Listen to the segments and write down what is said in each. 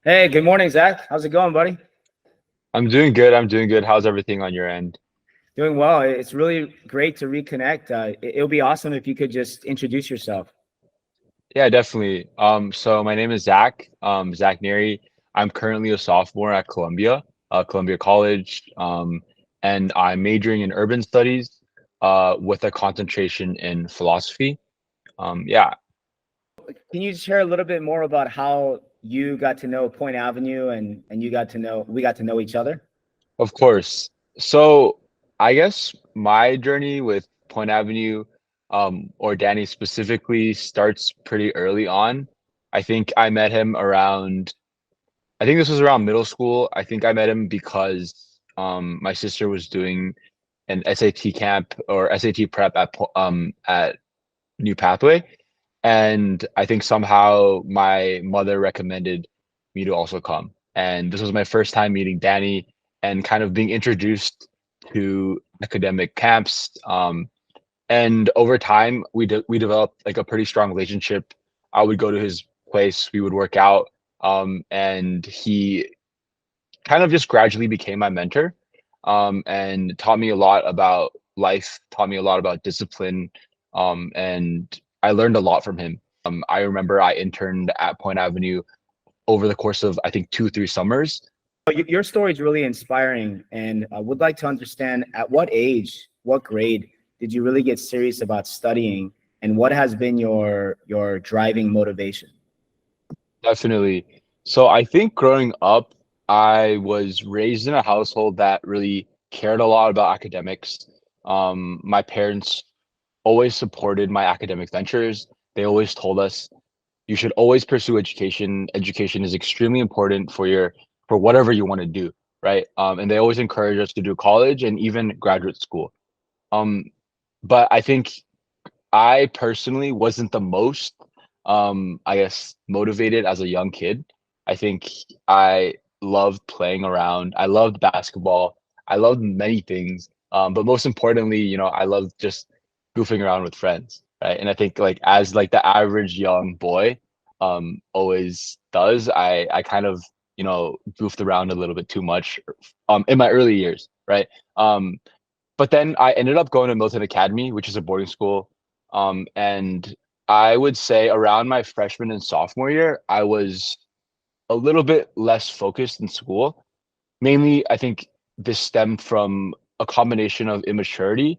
Hey, good morning, Zach. How's it going, buddy? I'm doing good. I'm doing good. How's everything on your end? Doing well. It's really great to reconnect. It'll be awesome if you could just introduce yourself. Yeah, definitely. So my name is Zach, Zach Neri. I'm currently a sophomore at Columbia College, and I'm majoring in urban studies, with a concentration in philosophy. Yeah, Can you share a little bit more about how you got to know Point Avenue and you got to know we got to know each other? of course. So I guess my journey with Point Avenue, or Danny specifically, starts pretty early on. I think I met him around I think this was around middle school. I think I met him because my sister was doing an SAT camp or SAT prep at New Pathway, and I think somehow my mother recommended me to also come. And this was my first time meeting Danny and kind of being introduced to academic camps. And over time, we developed like a pretty strong relationship. I would go to his place, we would work out, and he kind of just gradually became my mentor, and taught me a lot about life, taught me a lot about discipline, and I learned a lot from him. I remember I interned at Point Avenue over the course of I think 2, 3 summers. Your story is really inspiring, and I would like to understand at what age, what grade did you really get serious about studying, and what has been your driving motivation? Definitely. So I think growing up, I was raised in a household that really cared a lot about academics. My parents always supported my academic ventures. They always told us you should always pursue education. Education is extremely important for whatever you want to do, right? And they always encourage us to do college and even graduate school. Um, but I think I personally wasn't the most, I guess, motivated as a young kid. I think I loved playing around. I loved basketball. I loved many things. But most importantly, I loved just goofing around with friends, right? And I think like as like the average young boy, always does, I kind of, goofed around a little bit too much, in my early years, right? But then I ended up going to Milton Academy, which is a boarding school. And I would say around my freshman and sophomore year, I was a little bit less focused in school. Mainly, I think this stemmed from a combination of immaturity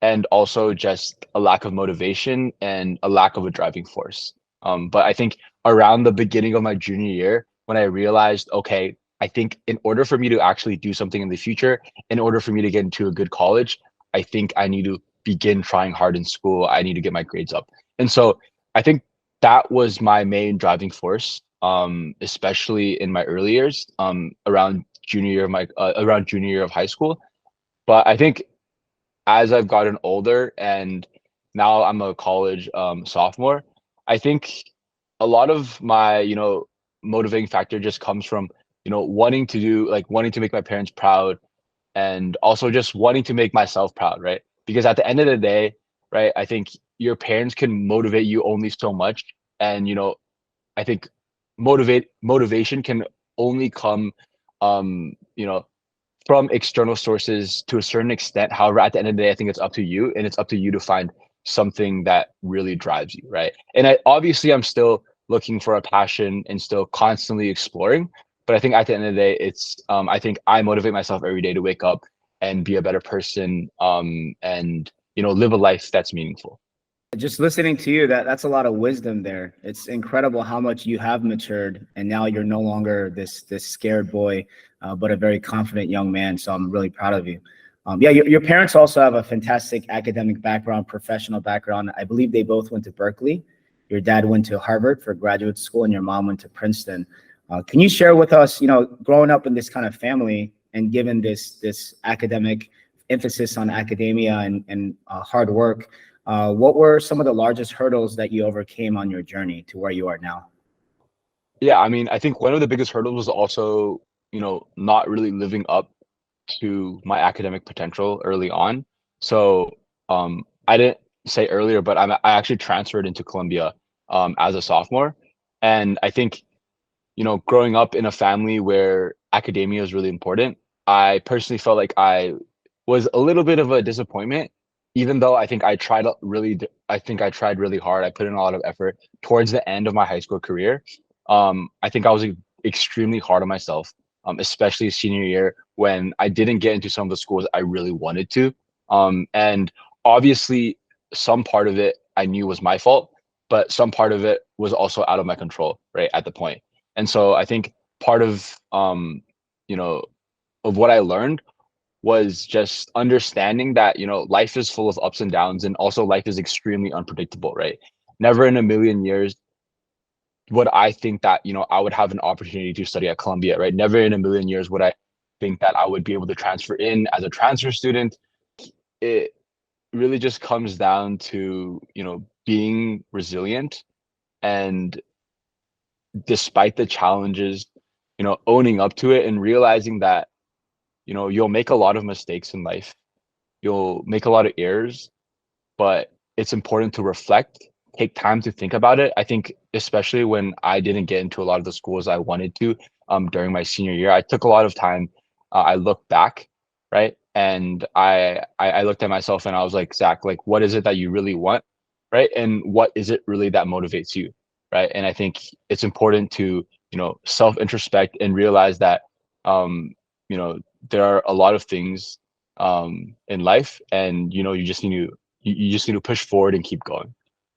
and also just a lack of motivation and a lack of a driving force. But I think around the beginning of my junior year, when I realized, okay, I think in order for me to actually do something in the future, in order for me to get into a good college, I think I need to begin trying hard in school. I need to get my grades up. And so I think that was my main driving force, especially in my early years, around junior year of high school. But I think as I've gotten older and now I'm a college sophomore, I think a lot of my, motivating factor just comes from, wanting to make my parents proud and also just wanting to make myself proud, right? Because at the end of the day, right, I think your parents can motivate you only so much. And, I think motivation can only come, um, you know, from external sources to a certain extent. However, at the end of the day, I think it's up to you, and it's up to you to find something that really drives you, right? And I'm still looking for a passion and still constantly exploring. But I think at the end of the day, I think I motivate myself every day to wake up and be a better person, and live a life that's meaningful. Just listening to you, that's a lot of wisdom there. It's incredible how much you have matured, and now you're no longer this scared boy, but a very confident young man. So I'm really proud of you. Yeah, your parents also have a fantastic academic background, professional background. I believe they both went to Berkeley. Your dad went to Harvard for graduate school, and your mom went to Princeton. Can you share with us, growing up in this kind of family and given this academic emphasis on academia and hard work? What were some of the largest hurdles that you overcame on your journey to where you are now? Yeah, I mean, I think one of the biggest hurdles was also, not really living up to my academic potential early on. So, I didn't say earlier, but I actually transferred into Columbia as a sophomore, and I think growing up in a family where academia is really important, I personally felt like I was a little bit of a disappointment, even though I think I tried really hard. I put in a lot of effort towards the end of my high school career. I think I was extremely hard on myself, especially senior year when I didn't get into some of the schools I really wanted to. And obviously, some part of it I knew was my fault, but some part of it was also out of my control, right, at the point. And so I think part of you know of what I learned was just understanding that life is full of ups and downs, and also life is extremely unpredictable, right? Never in a million years would I think that I would have an opportunity to study at Columbia, right? Never in a million years would I think that I would be able to transfer in as a transfer student. It really just comes down to being resilient, and despite the challenges, owning up to it and realizing that you'll make a lot of mistakes in life, you'll make a lot of errors, but it's important to reflect, take time to think about it. I think especially when I didn't get into a lot of the schools I wanted to during my senior year, I took a lot of time. I looked back, right? And I looked at myself and I was like, Zach, like, what is it that you really want, right? And what is it really that motivates you, right? And I think it's important to self introspect and realize that there are a lot of things in life, and you just need to push forward and keep going.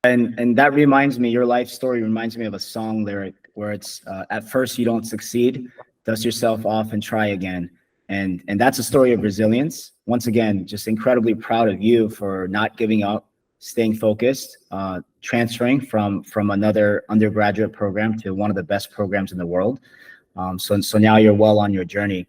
And that reminds me, your life story reminds me of a song lyric where it's at first you don't succeed, dust yourself off and try again. And that's a story of resilience. Once again, just incredibly proud of you for not giving up, staying focused, transferring from another undergraduate program to one of the best programs in the world. So now you're well on your journey.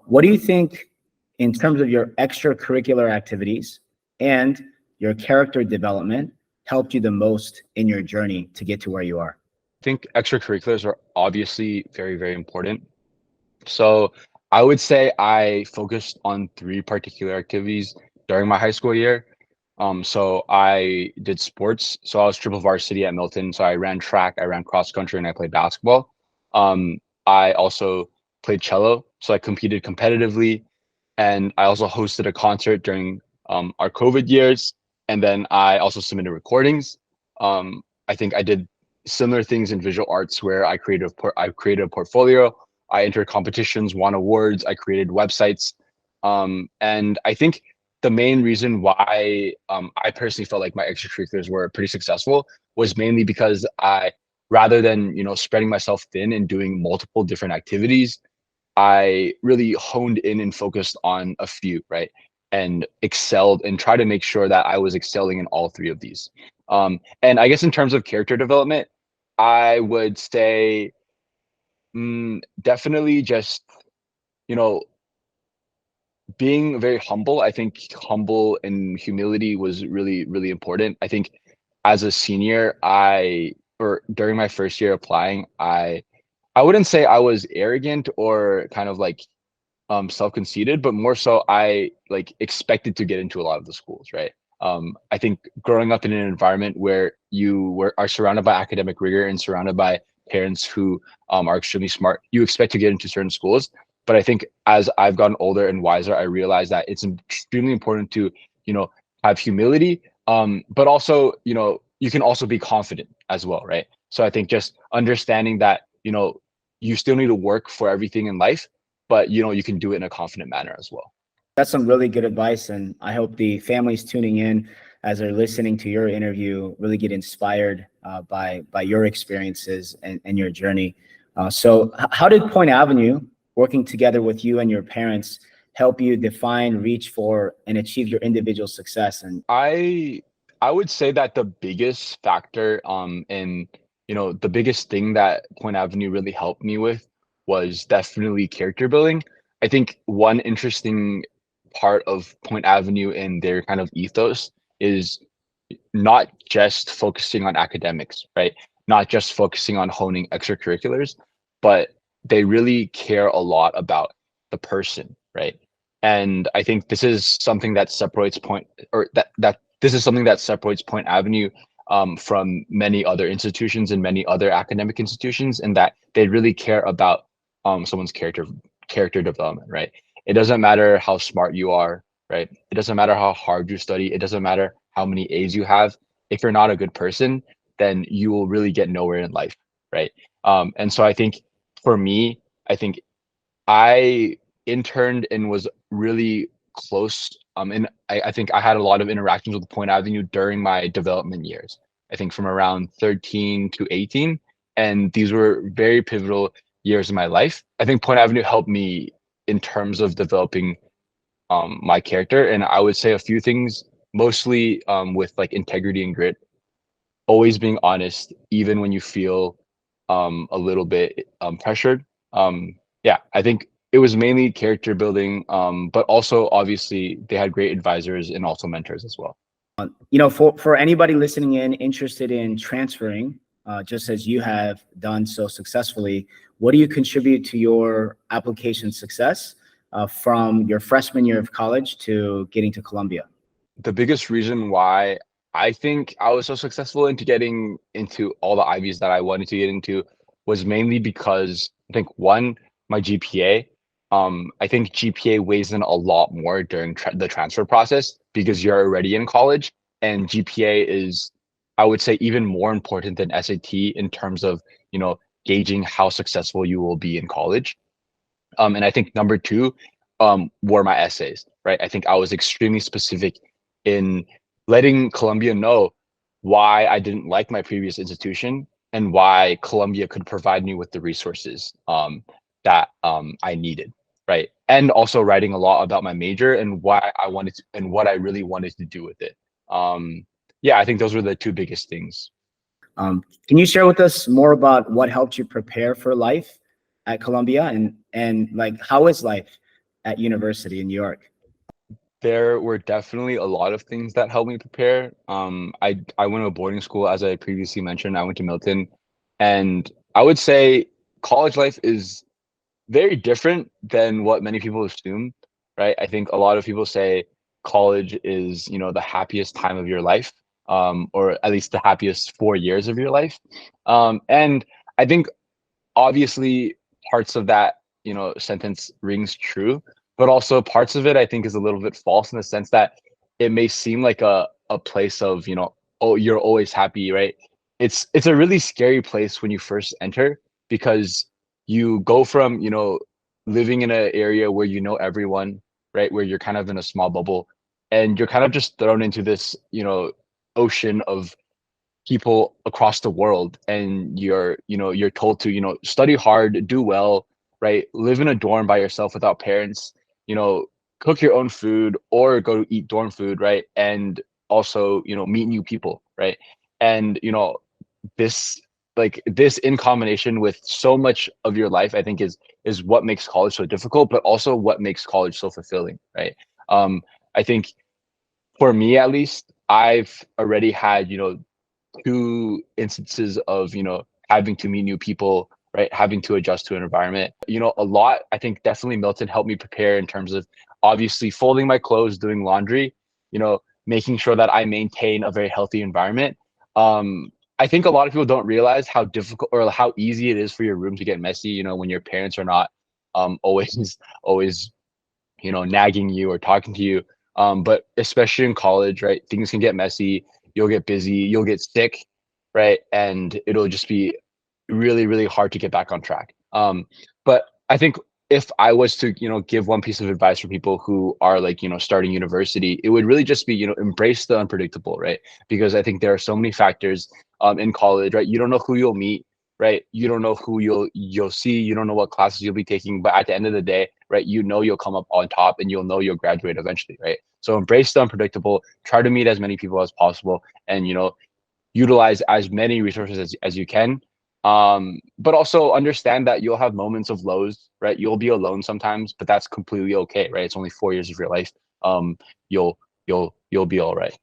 What do you think in terms of your extracurricular activities and your character development helped you the most in your journey to get to where you are? I think extracurriculars are obviously very, very important. So I would say I focused on three particular activities during my high school year. So I did sports. So I was triple varsity at Milton. So I ran track, I ran cross country, and I played basketball. I also played cello. So I competed competitively, and I also hosted a concert during our COVID years. And then I also submitted recordings. I think I did similar things in visual arts where I created a portfolio. I entered competitions, won awards. I created websites. And I think the main reason why I personally felt like my extracurriculars were pretty successful was mainly because rather than spreading myself thin and doing multiple different activities, I really honed in and focused on a few, right? And excelled and try to make sure that I was excelling in all three of these. And I guess in terms of character development, I would say definitely just, being very humble. I think humble and humility was really, really important. I think as a senior, or during my first year applying, I wouldn't say I was arrogant or kind of like self-conceited, but more so I like expected to get into a lot of the schools, right? I think growing up in an environment where are surrounded by academic rigor and surrounded by parents who are extremely smart, you expect to get into certain schools. But I think as I've gotten older and wiser, I realize that it's extremely important to have humility, but also you can also be confident as well, right? So I think just understanding that you still need to work for everything in life, but you can do it in a confident manner as well. That's some really good advice, and I hope the families tuning in as they're listening to your interview really get inspired by your experiences and your journey. So how did Point Avenue, working together with you and your parents, help you define, reach for, and achieve your individual success? And I would say that the biggest factor and the biggest thing that Point Avenue really helped me with was definitely character building. I think one interesting part of Point Avenue and their kind of ethos is not just focusing on academics, right? Not just focusing on honing extracurriculars, but they really care a lot about the person, right? And I think this is something that separates Point Avenue from many other institutions and many other academic institutions, and that they really care about someone's character development, right? It doesn't matter how smart you are, right? It doesn't matter how hard you study. It doesn't matter how many A's you have. If you're not a good person, then you will really get nowhere in life, right? And so I think for me, I think I interned and was really close. And I think I had a lot of interactions with Point Avenue during my development years. I think from around 13 to 18. And these were very pivotal years in my life. I think Point Avenue helped me in terms of developing my character. And I would say a few things, mostly with like integrity and grit, always being honest, even when you feel a little bit pressured. Yeah, I think it was mainly character building, but also obviously they had great advisors and also mentors as well. For anybody listening in interested in transferring, just as you have done so successfully, what do you contribute to your application success from your freshman year of college to getting to Columbia? The biggest reason why I think I was so successful into getting into all the Ivies that I wanted to get into was mainly because I think one, my GPA. I think GPA weighs in a lot more during the transfer process because you're already in college, and GPA is, I would say, even more important than SAT in terms of, gauging how successful you will be in college. And I think number two were my essays, right? I think I was extremely specific in letting Columbia know why I didn't like my previous institution and why Columbia could provide me with the resources that I needed, right? And also writing a lot about my major and why I wanted to, and what I really wanted to do with it. Yeah, I think those were the two biggest things. Can you share with us more about what helped you prepare for life at Columbia, and like how is life at university in New York? There were definitely a lot of things that helped me prepare. I went to a boarding school, as I previously mentioned. I went to Milton, and I would say college life is very different than what many people assume, right? I think a lot of people say college is, the happiest time of your life, or at least the happiest 4 years of your life. And I think obviously parts of that, sentence rings true, but also parts of it I think is a little bit false in the sense that it may seem like a place of, oh, you're always happy, right? It's a really scary place when you first enter because you go from, living in an area where you know everyone, right? Where you're kind of in a small bubble and you're kind of just thrown into this, ocean of people across the world, and you're told to, study hard, do well, right? Live in a dorm by yourself without parents, cook your own food or go eat dorm food, right? And also, meet new people, right? And this this in combination with so much of your life, I think is what makes college so difficult, but also what makes college so fulfilling, right? I think for me at least, I've already had, two instances of, having to meet new people, right? Having to adjust to an environment, a lot. I think definitely Milton helped me prepare in terms of obviously folding my clothes, doing laundry, making sure that I maintain a very healthy environment. I think a lot of people don't realize how difficult or how easy it is for your room to get messy, when your parents are not always nagging you or talking to you. But especially in college, right, things can get messy. You'll get busy, you'll get sick, right? And it'll just be really, really hard to get back on track. But I think if I was to, give one piece of advice for people who are like, starting university, it would really just be, embrace the unpredictable, right? Because I think there are so many factors in college, right? You don't know who you'll meet, right? You don't know who you'll see, you don't know what classes you'll be taking, but at the end of the day, right, you'll come up on top and you'll know you'll graduate eventually, right? So embrace the unpredictable, try to meet as many people as possible, and utilize as many resources as you can. But also understand that you'll have moments of lows, right? You'll be alone sometimes, but that's completely okay, right? It's only 4 years of your life. You'll be all right.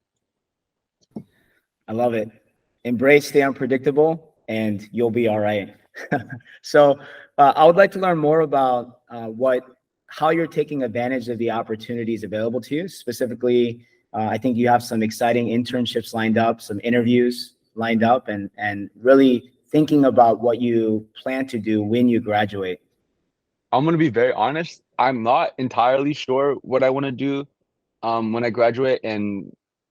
I love it. Embrace the unpredictable and you'll be all right. So I would like to learn more about how you're taking advantage of the opportunities available to you. Specifically, I think you have some exciting internships lined up, some interviews lined up and really thinking about what you plan to do when you graduate? I'm gonna be very honest. I'm not entirely sure what I want to do when I graduate,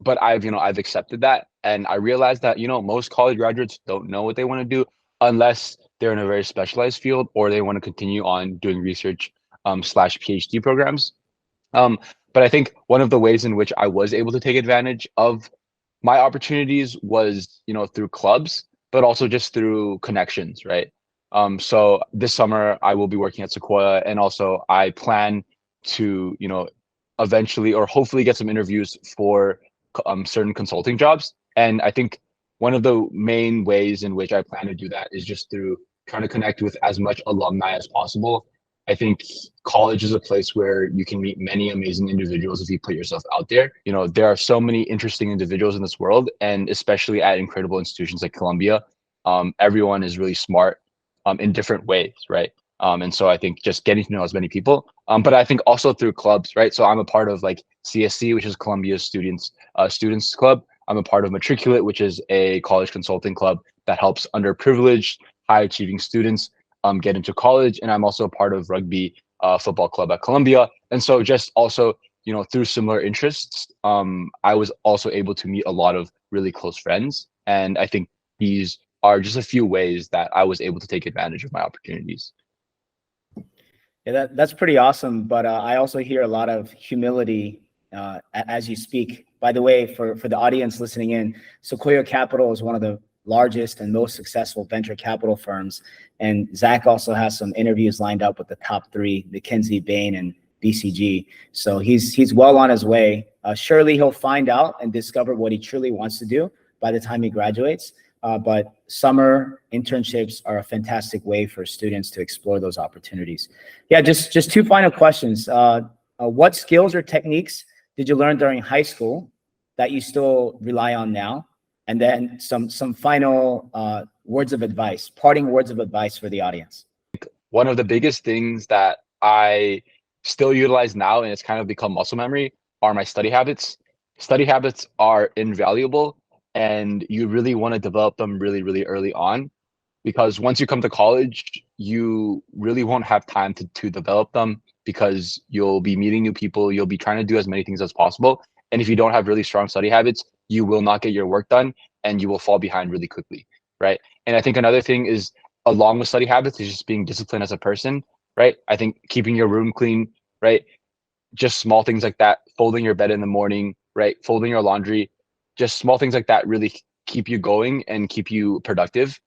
but I've accepted that, and I realized that most college graduates don't know what they want to do unless they're in a very specialized field or they want to continue on doing research slash PhD programs. Um, but I think one of the ways in which I was able to take advantage of my opportunities was, through clubs, but also just through connections, right? So this summer I will be working at Sequoia, and also I plan to, eventually or hopefully get some interviews for certain consulting jobs. And I think one of the main ways in which I plan to do that is just through trying to connect with as much alumni as possible. I think college is a place where you can meet many amazing individuals if you put yourself out there. There are so many interesting individuals in this world, and especially at incredible institutions like Columbia, everyone is really smart in different ways, right? And so I think just getting to know as many people, but I think also through clubs, right? So I'm a part of like CSC, which is Columbia's students club. I'm a part of Matriculate, which is a college consulting club that helps underprivileged, high achieving students get into college. And I'm also a part of rugby football club at Columbia. And so just also, through similar interests, I was also able to meet a lot of really close friends. And I think these are just a few ways that I was able to take advantage of my opportunities. Yeah, that's pretty awesome. But I also hear a lot of humility as you speak. By the way, for the audience listening in, Sequoia Capital is one of the largest and most successful venture capital firms. And Zach also has some interviews lined up with the top 3, McKinsey, Bain, and BCG. So he's well on his way. Surely he'll find out and discover what he truly wants to do by the time he graduates. But summer internships are a fantastic way for students to explore those opportunities. Yeah, just 2 final questions. What skills or techniques did you learn during high school that you still rely on now? And then some final words of advice, parting words of advice for the audience. One of the biggest things that I still utilize now, and it's kind of become muscle memory, are my study habits. Study habits are invaluable, and you really want to develop them really, really early on, because once you come to college, you really won't have time to develop them, because you'll be meeting new people, you'll be trying to do as many things as possible. And if you don't have really strong study habits, you will not get your work done, and you will fall behind really quickly, right? And I think another thing is, along with study habits, is just being disciplined as a person, right? I think keeping your room clean, right? Just small things like that, folding your bed in the morning, right? Folding your laundry, just small things like that really keep you going and keep you productive.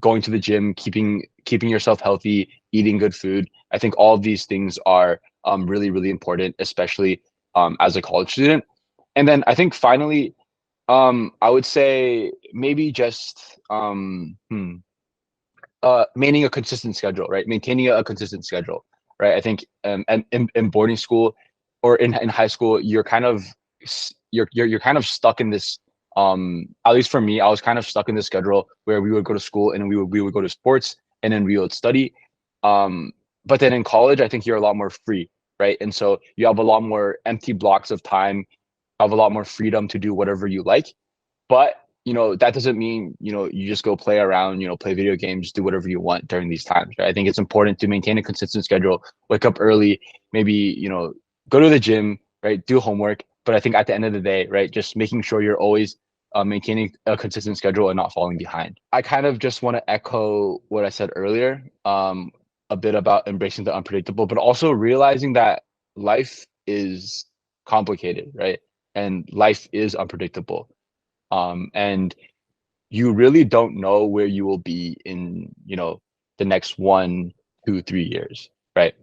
Going to the gym, keeping yourself healthy, eating good food. I think all of these things are really, really important, especially as a college student. And then I think finally, I would say maybe just maintaining a consistent schedule, right? Maintaining a consistent schedule, right? I think and in boarding school or in high school, you're kind of stuck in this. At least for me, I was kind of stuck in this schedule where we would go to school and we would go to sports and then we would study. But then in college, I think you're a lot more free, right? And so you have a lot more empty blocks of time, have a lot more freedom to do whatever you like. But that doesn't mean you just go play around, play video games, do whatever you want during these times, right? I think it's important to maintain a consistent schedule, wake up early, maybe go to the gym, right? Do homework. But I think at the end of the day, right, just making sure you're always maintaining a consistent schedule and not falling behind. I kind of just want to echo what I said earlier, a bit about embracing the unpredictable, but also realizing that life is complicated, right? And life is unpredictable. And you really don't know where you will be in, the next 1, 2, 3 years, right?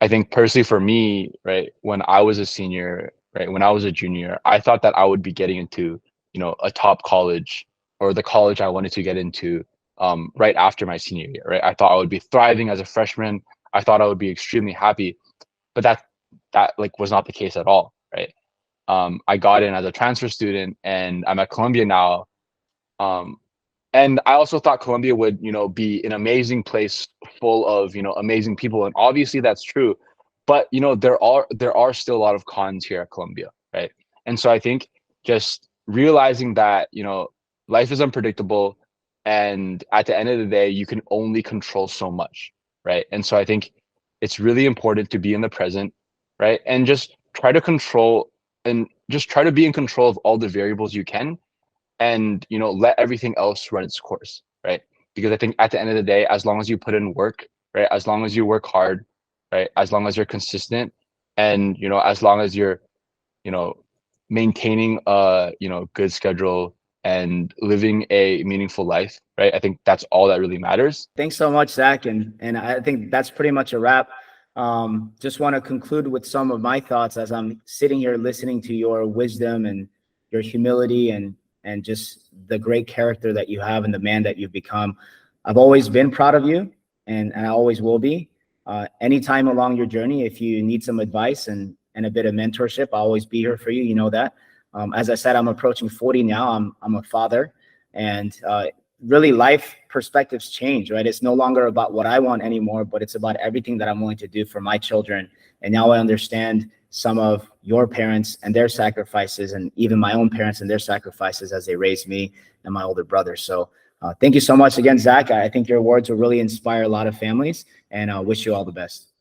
I think personally for me, right, when I was a senior, right, when I was a junior, I thought that I would be getting into, a top college or the college I wanted to get into right after my senior year, right? I thought I would be thriving as a freshman. I thought I would be extremely happy, but that like was not the case at all, right? I got in as a transfer student and I'm at Columbia now. And I also thought Columbia would, be an amazing place full of, amazing people. And obviously that's true. But, there are still a lot of cons here at Columbia, right? And so I think just realizing that, life is unpredictable, and at the end of the day, you can only control so much, right? And so I think it's really important to be in the present, right? And just try to control and just try to be in control of all the variables you can, and let everything else run its course, right? Because I think at the end of the day, as long as you put in work, right, as long as you work hard, right, as long as you're consistent, and as long as you're you know maintaining a good schedule and living a meaningful life, right, I think that's all that really matters. Thanks so much, Zach. And I think that's pretty much a wrap. Just want to conclude with some of my thoughts as I'm sitting here listening to your wisdom and your humility and just the great character that you have and the man that you've become. I've always been proud of you, and I always will be. Anytime along your journey, if you need some advice and a bit of mentorship, I'll always be here for you. You know that. As I said, I'm approaching 40 now. I'm a father, and really life perspectives change, right? It's no longer about what I want anymore, but it's about everything that I'm willing to do for my children. And now I understand some of your parents and their sacrifices, and even my own parents and their sacrifices as they raised me and my older brother. So thank you so much again, Zach. I think your words will really inspire a lot of families, and I wish you all the best.